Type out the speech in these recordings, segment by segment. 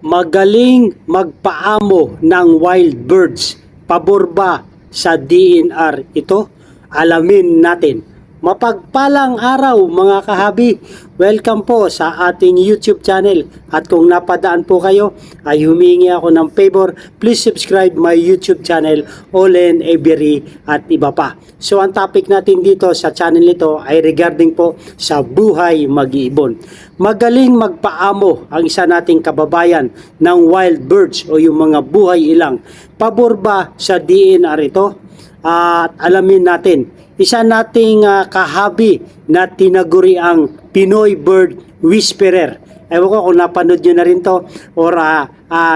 Magaling magpaamo ng wild birds. Pabor ba sa DNR ito? Alamin natin. Mapagpalang araw mga kahabi. Welcome po sa ating YouTube channel. At kung napadaan po kayo ay humingi ako ng favor. Please subscribe my YouTube channel, Olen Avery at iba pa. So ang topic natin dito sa channel nito ay regarding po sa buhay mag-iibon. Magaling magpaamo ang isa nating kababayan ng wild birds o yung mga buhay ilang. Pabor ba sa DNR ito? At alamin natin, isa nating kahabi na tinaguri ang Pinoy Bird Whisperer. Ewan ko kung napanood nyo na rin to or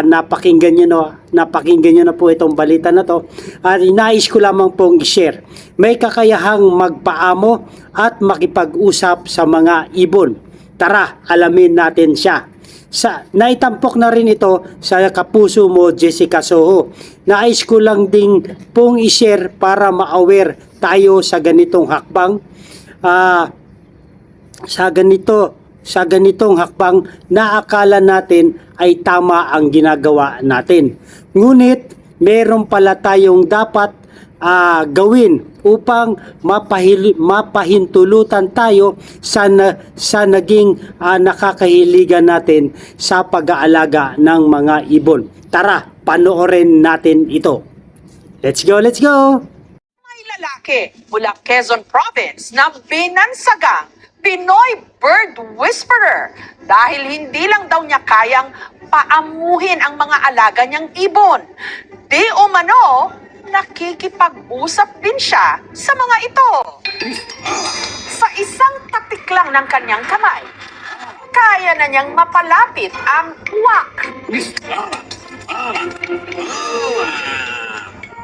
napakinggan nyo na po itong balita na to. At nais ko lamang pong i-share. May kakayahang magpaamo at makipag-usap sa mga ibon. Tara, alamin natin siya. Naitampok na rin ito sa kapuso mo, Jessica Soho. Nais ko lang ding pong i-share para ma-aware tayo sa ganitong hakbang. Sa ganitong hakbang na akala natin ay tama ang ginagawa natin. Ngunit meron pala tayong dapat gawin upang mapahintulutan tayo sa naging nakakahiligan natin sa pag-aalaga ng mga ibon. Tara, panoorin natin ito. Let's go, let's go! May lalaki mula Quezon Province na binansagang Pinoy Bird Whisperer dahil hindi lang daw niya kayang paamuhin ang mga alaga niyang ibon. Di umano, nakikipag-usap din siya sa mga ito. Sa isang tatik lang ng kanyang kamay, kaya na niyang mapalapit ang uwak.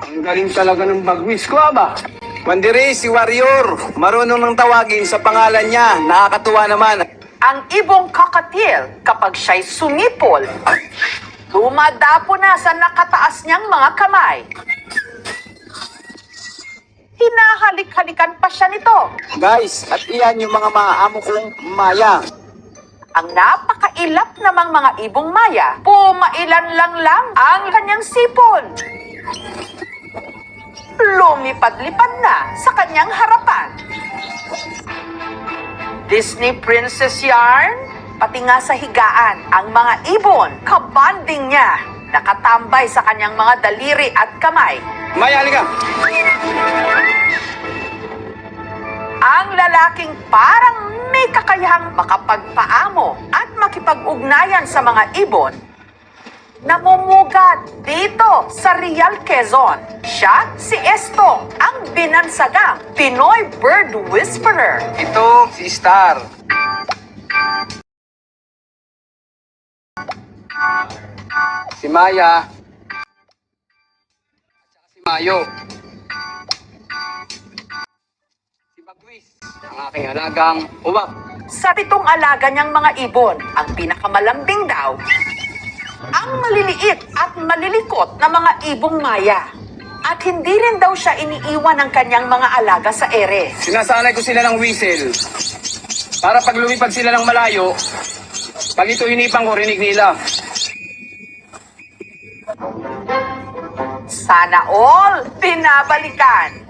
Ang galing talaga ng bagwis ko, aba. Pandiri, si Warrior. Marunong nang tawagin sa pangalan niya. Nakakatuwa naman. Ang ibong kakatil kapag siya'y sumipol, dumadapo na sa nakataas niyang mga kamay. Hinahalik-halikan pa siya nito. Guys, at iyan yung mga maaamo kong maya. Ang napakailap namang mga ibong maya, pumailan lang ang kanyang sipon. Lumipad-lipad na sa kanyang harapan. Disney Princess yarn, pati nga sa higaan, ang mga ibon, kabanding niya, nakatambay sa kanyang mga daliri at kamay. Maya, halika. Ang lalaking parang may kakayahang makapagpaamo at makipag-ugnayan sa mga ibon, namumugat dito sa Real Quezon. Siya si Estong, ang binansagang Pinoy Bird Whisperer. Ito, si Star. Si Maya. At si Mayo. Si Bagwis. Ang aking alagang uwak. Sa pitong alaga niyang mga ibon, ang pinakamalambing daw, ang maliliit at malilikot na mga ibong maya. At hindi rin daw siya iniiwan ng kanyang mga alaga sa ere. Sinasanay ko sila ng whistle. Para pag lumipad sila ng malayo, pag ito hinipang ko, rinig nila. Sana all pinabalikan.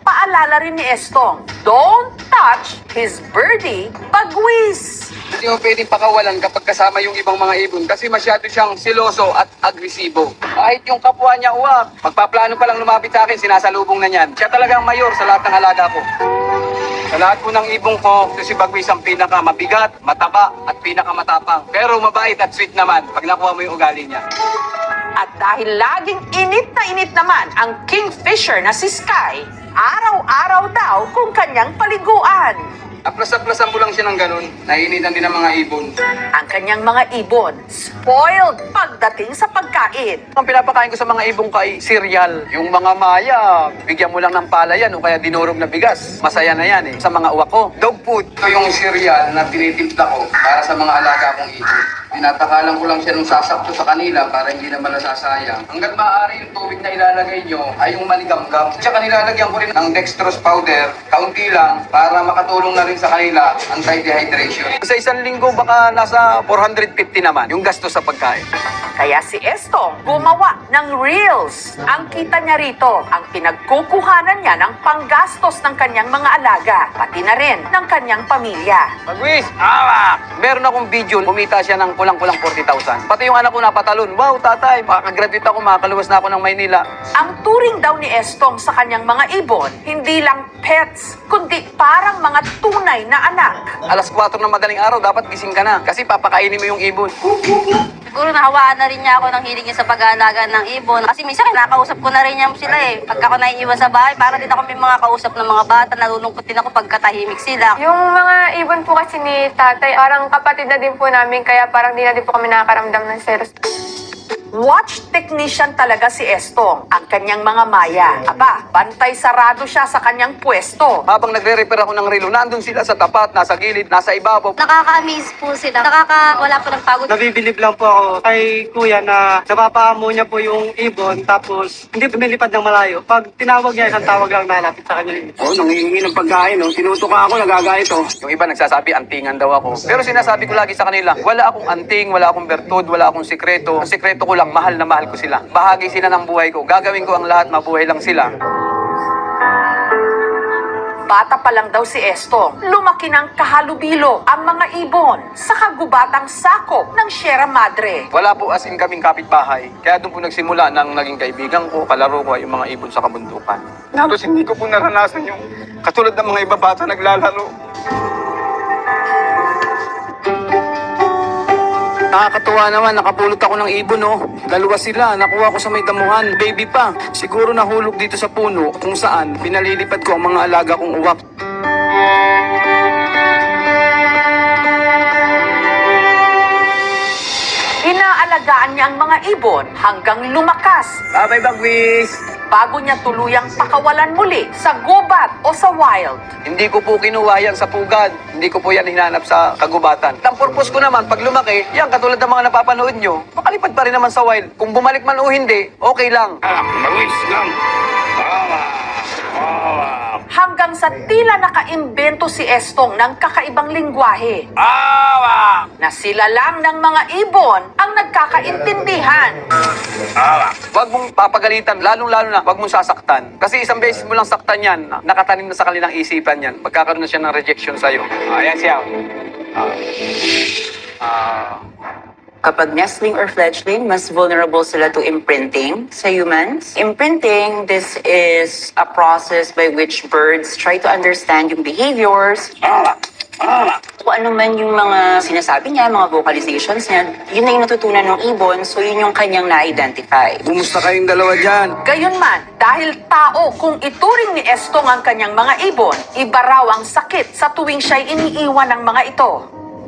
Paalala rin ni Estong, don't touch his birdie bagwis. Hindi mo pwedeng pakawalan kapag kasama yung ibang mga ibon kasi masyado siyang siloso at agresibo. Kahit yung kapwa niya uwak, magpaplano pa lang lumapit sa akin, sinasalubong na niyan. Siya talagang mayor sa lahat ng alaga ko. Sa lahat po ng ibong ko, ito si Bagwis ang pinakamabigat, mataba at pinakamatapang. Pero mabait at sweet naman pag nakuha mo yung ugali niya. At dahil laging init na init naman ang kingfisher na si Sky, araw-araw daw kung kanyang paliguan. Aplas-aplasan mo lang siya ng ganun, naiinitan din ang mga ibon. Ang kanyang mga ibon, spoiled pagdating sa pagkain. Ang pinapakain ko sa mga ibong ko ay cereal. Yung mga maya, bigyan mo lang ng palayan o kaya dinurog na bigas. Masaya na yan eh. Sa mga uwak ko, dog food. Ito yung cereal na tinitimpla ko para sa mga alaga kong ibon. Tinatakalan ko lang siya nung sasakto sa kanila para hindi naman nasasayang. Hanggat maaari yung tubig na ilalagay nyo ay yung maligamgam. Tsaka nilalagyan ko rin ng dextrose powder, kaunti lang, para makatulong na rin sa kanila anti-dehydration. Sa isang linggo baka nasa 450 naman yung gasto sa pagkain. Kaya si Estong gumawa ng reels. Ang kita niya rito, ang pinagkukuhanan niya ng panggastos ng kanyang mga alaga, pati na rin ng kanyang pamilya. Magwis! Awa! Meron akong video, kumita siya ng kulang-kulang 40,000. Pati yung anak ko napatalon, wow tatay, makakagraduate ako, makakaluwas na ako ng Maynila. Ang turing daw ni Estong sa kanyang mga ibon, hindi lang pets, kundi parang mga tunay na anak. Alas 4 ng madaling araw, dapat gising ka na kasi papakainin mo yung ibon. Siguro nahawaan na rin niya ako ng hilig niya sa pag-aalaga ng ibon. Kasi minsan nakakausap ko na rin niya sila eh. Pagka ako naiiwan sa bahay, para din ako may mga kausap ng mga bata. Nalulungkot din ako pagkatahimik sila. Yung mga ibon po kasi ni tatay, parang kapatid na din po namin, kaya parang di na din po kami nakakaramdam ng selos. Watch technician talaga si Estong, ang kanyang mga maya. Aba, bantay sarado siya sa kanyang pwesto. Habang nagre-repair ako ng relo, nandun sila sa tapat, nasa gilid, nasa ibabaw. Nakaka-amaze po sila. Wala po ng pagod. Nabibilib lang po ako kay kuya na napapaamo niya po yung ibon tapos hindi lumilipad ng malayo. Pag tinawag niya, isang tawag lang nalapit sa kanya. Nangihingi ng pagkain, tinutuka ako, nagagayat Yung iba nagsasabi, antingan daw ako. Pero sinasabi ko lagi sa kanila, wala akong anting, wala akong bertud, wala akong sikreto. Ang sikreto ko lang, mahal na mahal ko sila. Bahagi sila ng buhay ko. Gagawin ko ang lahat, mabuhay lang sila. Bata pa lang daw si Estong, lumaki ng kahalubilo ang mga ibon sa kagubatang sakop ng Sierra Madre. Wala po as in kaming kapitbahay. Kaya doon po nagsimula nang naging kaibigan ko, kalaro ko ay yung mga ibon sa kabundukan. Halos hindi ko po naranasan yung katulad ng mga iba bata naglalaro. Nakakatuwa naman, nakapulot ako ng ibon, oh. Dalawa sila, nakuha ko sa may damuhan, baby pa. Siguro nahulog dito sa puno kung saan pinalilipad ko ang mga alaga kong uwak. Inaalagaan niya ang mga ibon hanggang lumakas Bye-bye, Bagwis! bago niya tuluyang pakawalan muli sa gubat o sa wild. Hindi ko po kinuha yan sa pugad. Hindi ko po yan hinanap sa kagubatan. Ang purpose ko naman, pag lumaki, yan katulad ng mga napapanood nyo, makalipad pa rin naman sa wild. Kung bumalik man o hindi, okay lang. Bagwis lang! Hanggang sa tila nakaimbento si Estong ng kakaibang lingwahe. Na sila lang ng mga ibon ang nagkakaintindihan. Huwag mong papagalitan, lalong-lalo na, huwag mong sasaktan. Kasi isang beses mo lang saktan yan, nakatanim na sa kanilang isipan yan. Magkakaroon na siya ng rejection sa'yo. Ayan siya. Kapag nestling or fledgling, mas vulnerable sila to imprinting sa humans. Imprinting, this is a process by which birds try to understand yung behaviors. Kung ano man yung mga sinasabi niya, mga vocalizations niya, yun na yung natutunan ng ibon, so yun yung kanyang na-identify. Kumusta kayong dalawa dyan? Gayunman, dahil tao kung ituring ni Estong ang kanyang mga ibon, iba raw ang sakit sa tuwing siya'y iniiwan ng mga ito.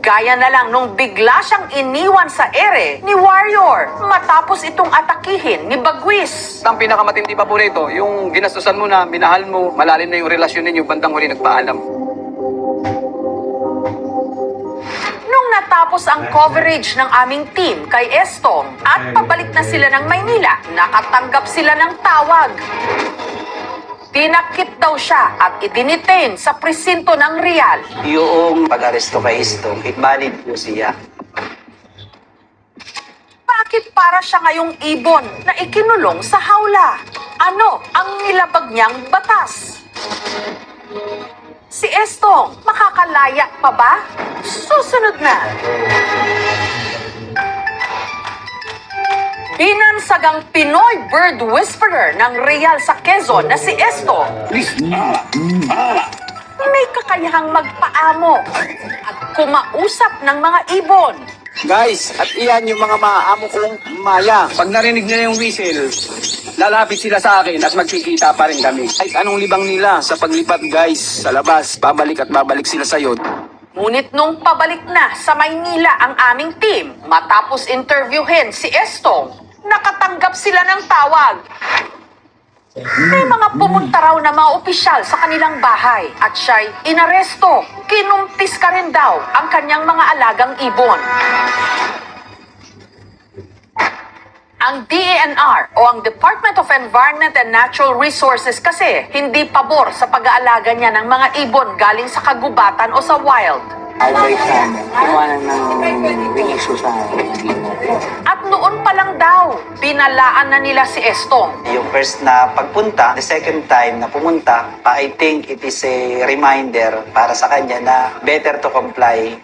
Gaya na lang nung bigla siyang iniwan sa ere ni Warrior matapos itong atakihin ni Bagwis. Ang pinakamatindi pa po rito, yung ginastusan mo na, minahal mo, malalim na yung relasyon ninyo, bandang huli nagpaalam. Nung natapos ang coverage ng aming team kay Estong at pabalik na sila ng Maynila, nakatanggap sila ng tawag. Tinakip daw siya at idinitain sa presinto ng Real. Yung pag-aresto kay Estong, invalid po siya. Bakit para siya ngayong ibon na ikinulong sa hawla? Ano ang nilabag niyang batas? Si Estong, makakalaya pa ba? Susunod na. Binansagang Pinoy bird whisperer ng Real sa Quezon na si Estong. May kakayahang magpaamo at kumausap ng mga ibon. Guys, at iyan yung mga maaamo kong maya. Pag narinig nila yung whistle, lalapit sila sa akin at magkikita pa rin kami. Kahit anong libang nila sa paglipat guys, sa labas, babalik at babalik sila sa'yo. Ngunit nung pabalik na sa Maynila ang aming team, matapos interviewin si Estong, nakatanggap sila ng tawag. May mga pumunta raw na mga opisyal sa kanilang bahay at siya'y inaresto. Kinumpis ka rin daw ang kanyang mga alagang ibon. Ang DENR o ang Department of Environment and Natural Resources kasi hindi pabor sa pag-aalaga niya ng mga ibon galing sa kagubatan o sa wild. Outbreak sana. Iwanan ng issue sa At noon pa lang daw, binalaan na nila si Estong. yung first na pagpunta, the second time na pumunta, I think it is a reminder para sa kanya na better to comply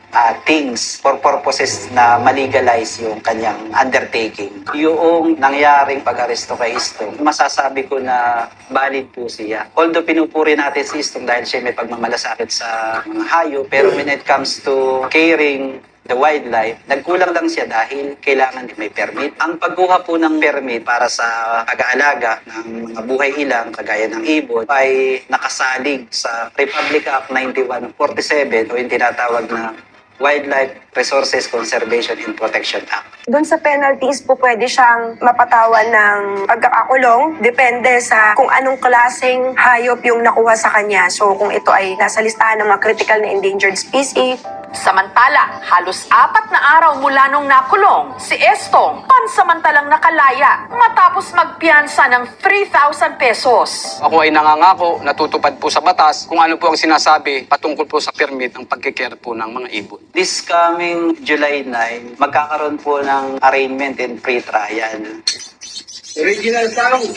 things for purposes na malegalize yung kanyang undertaking. Yung nangyaring pag-aresto kay Istong, masasabi ko na valid po siya. Although pinupuri natin si Istong dahil siya may pagmamalasakit sa mga hayop, pero when it comes to caring the wildlife, nagkulang lang siya dahil kailangan din may permit. Ang pagkuha po ng permit para sa pag-aalaga ng mga buhay ilang, kagaya ng ibon, ay nakasalig sa Republic Act 9147 o yung tinatawag na Wildlife Resources Conservation and Protection Act. Doon sa penalties po pwede siyang mapatawan ng pagkakakulong. Depende sa kung anong klaseng hayop yung nakuha sa kanya. So kung ito ay nasa listahan ng mga critical na endangered species, Samantala, halos 4 na araw mula nung nakulong, si Estong pansamantalang nakalaya matapos magpiyansa ng 3,000 pesos. Ako ay nangangako, natutupad po sa batas kung ano po ang sinasabi patungkol po sa permit ng pagkikare po ng mga ibon. This coming July 9, magkakaroon po ng arraignment and pre-trial. Original sound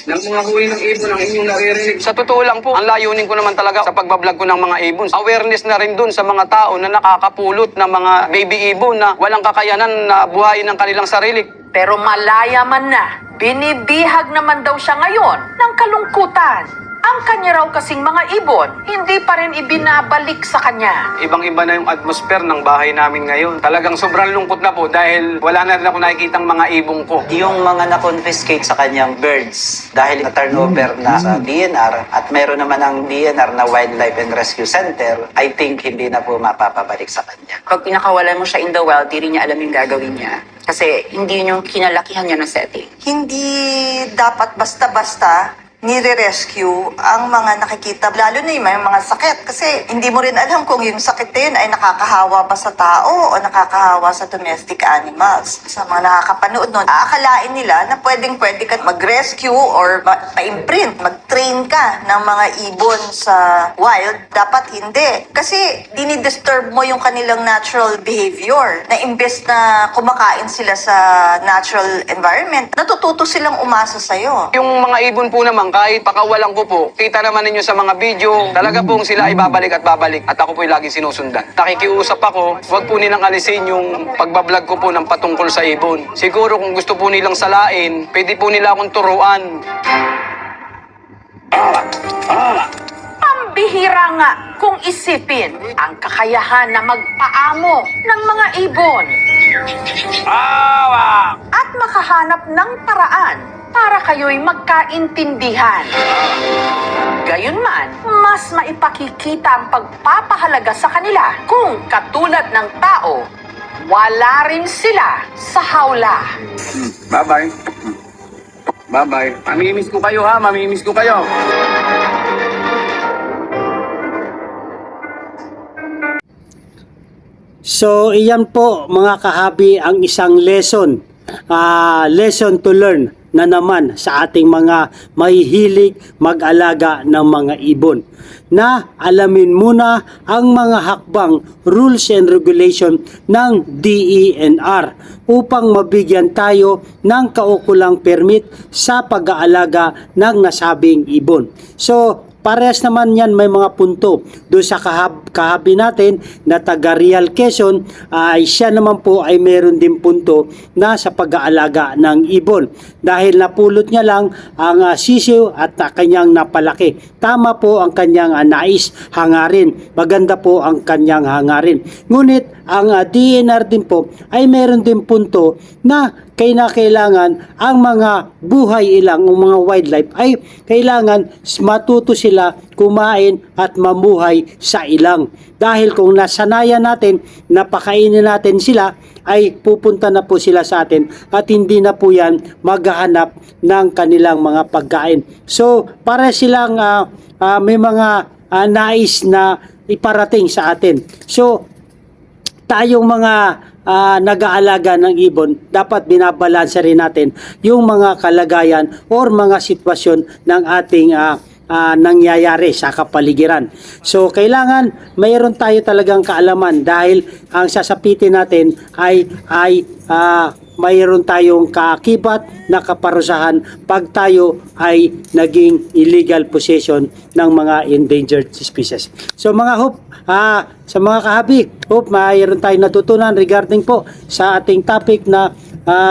ng mga huli ng ibon ang inyong naririnig. Sa totoo lang po, ang layunin ko naman talaga sa pagbablog ko ng mga ibon. Awareness na rin dun sa mga tao na nakakapulot ng mga baby ibon na walang kakayanan na buhayin ng kanilang sarili. Pero malaya man na, binibihag naman daw siya ngayon ng kalungkutan. Ang kanya raw kasing mga ibon, hindi pa rin ibinabalik sa kanya. Ibang-iba na yung atmosphere ng bahay namin ngayon. Talagang sobrang lungkot na po dahil wala na rin ako nakikitang mga ibong ko. Yung mga na-confiscate sa kanyang birds dahil na-turnover na sa DNR at meron naman ang DNR na Wildlife and Rescue Center, I think hindi na po mapapabalik sa kanya. Pag pinakawalan mo siya in the wild, di rin niya alam yung gagawin niya. Kasi hindi yun yung kinalakihan niya na setting. Hindi dapat basta-basta nire-rescue ang mga nakikita, lalo na yung mga sakit. Kasi hindi mo rin alam kung yung sakit na yun ay nakakahawa ba sa tao o nakakahawa sa domestic animals. Sa mga nakakapanood nun, aakalain nila na pwedeng-pwede ka mag-rescue or pa-imprint, mag-train ka ng mga ibon sa wild. Dapat hindi. Kasi dinidisturb mo yung kanilang natural behavior. Na imbes na kumakain sila sa natural environment, natututo silang umasa sa'yo. Yung mga ibon po naman, kahit pakawalan ko po, kita naman ninyo sa mga video, talaga pong sila ay babalik at babalik at ako po ay laging sinusundan. Nakikiusap ako, huwag po nilang alisin yung pagbablog ko po ng patungkol sa ibon. Siguro kung gusto po nilang salain, pwede po nila akong turuan. Pambihira nga kung isipin ang kakayahan na magpaamo ng mga ibon. At makahanap ng paraan para kayo'y magkaintindihan. Gayunman, mas maipakikita ang pagpapahalaga sa kanila kung katulad ng tao, wala rin sila sa hawla. Bye-bye. Bye-bye. Mamimiss ko kayo ha, mamimiss ko kayo. So, iyan po mga kahabi ang isang lesson to learn na naman sa ating mga mahihilig mag-alaga ng mga ibon, na alamin muna ang mga hakbang, rules and regulation ng DENR upang mabigyan tayo ng kaukulang permit sa pag-aalaga ng nasabing ibon. So, parehas naman yan, may mga punto. Doon sa kahabi natin na taga Real Quezon, ay siya naman po ay meron din punto na sa pag-aalaga ng ibon. Dahil napulot niya lang ang sisiw at kanyang napalaki. Tama po ang kanyang nais hangarin. Maganda po ang kanyang hangarin. Ngunit ang DNR din po ay meron din punto na kailangan ang mga buhay ilang, ang mga wildlife ay kailangan matuto sila kumain at mamuhay sa ilang. Dahil kung nasanayan natin, napakainin natin sila, ay pupunta na po sila sa atin at hindi na po yan maghahanap ng kanilang mga pagkain. So, para silang may mga nais na iparating sa atin. So, tayong mga nag-aalaga ng ibon, dapat binabalansa rin natin yung mga kalagayan or mga sitwasyon ng ating nangyayari sa kapaligiran. So kailangan mayroon tayo talagang kaalaman dahil ang sasapitin natin ay mayroon tayong kaakibat na kaparusahan pag tayo ay naging illegal possession ng mga endangered species. So mga hope, sa mga kahabi, hope mayroon tayong natutunan regarding po sa ating topic na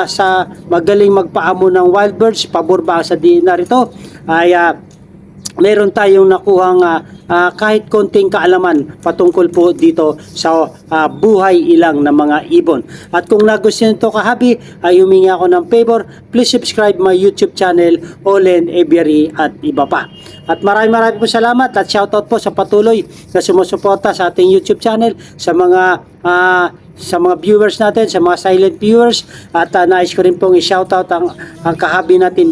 sa magaling magpaamo ng wild birds, pabor ba sa DNR ito, ay meron tayong nakuhang kahit konting kaalaman patungkol po dito sa buhay ilang ng mga ibon. At kung nagustuhan nito kahabi, ay humingi ako ng favor, please subscribe my YouTube channel, Olen Aviary at iba pa. At maraming po salamat at shoutout po sa patuloy na sumusuporta sa ating YouTube channel, sa mga viewers natin, sa mga silent viewers, at nais ko rin pong i-shoutout ang kahabi natin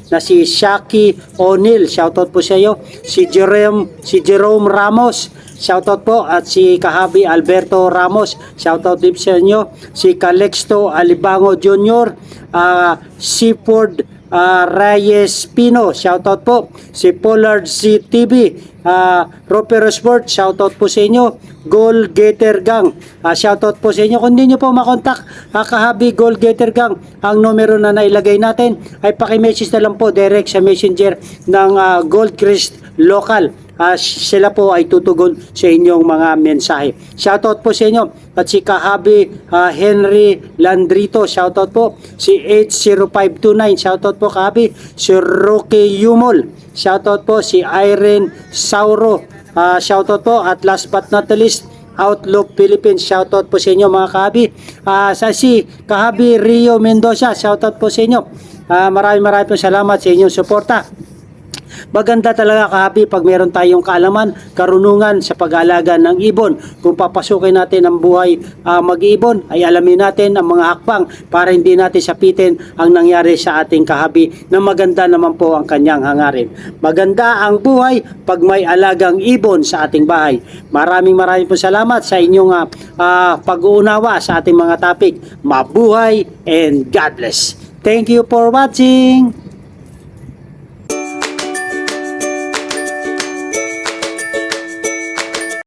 na si Shaki O'Neil, shoutout po sa iyo, si Jerome Ramos, shoutout po, at si kahabi Alberto Ramos, shoutout din sa inyo, si Calexto Alibango Jr., si Ford Reyes Pino, shoutout po, si Pollard CTV, Ropero Sport, shoutout po sa inyo, Goal Gator Gang, shoutout po sa inyo. Kung hindi nyo po makontak kahabi Goal Gator Gang, ang numero na nailagay natin ay pakimessage na lang po direct sa messenger ng Gold Crest Local. Sila po ay tutugon sa inyong mga mensahe. Shoutout po sa inyo. At si kahabi Henry Landrito, shoutout po. Si 80529, shoutout po kahabi. Si Roque Yumol, shoutout po. Si Irene Sauro, shoutout po. At last but not the least, Outlook Philippines, shoutout po sa inyo mga kahabi. Sa si kahabi Rio Mendoza, shoutout po sa inyo. Maraming po salamat sa inyong suporta. Maganda talaga kahabi pag meron tayong kaalaman, karunungan sa pag-aalaga ng ibon. Kung papasukin natin ang buhay mag-ibon, ay alamin natin ang mga hakbang para hindi natin sapitin ang nangyari sa ating kahabi na maganda naman po ang kanyang hangarin. Maganda ang buhay pag may alagang ibon sa ating bahay. Maraming po salamat sa inyong pag-uunawa sa ating mga topic. Mabuhay and God bless. Thank you for watching.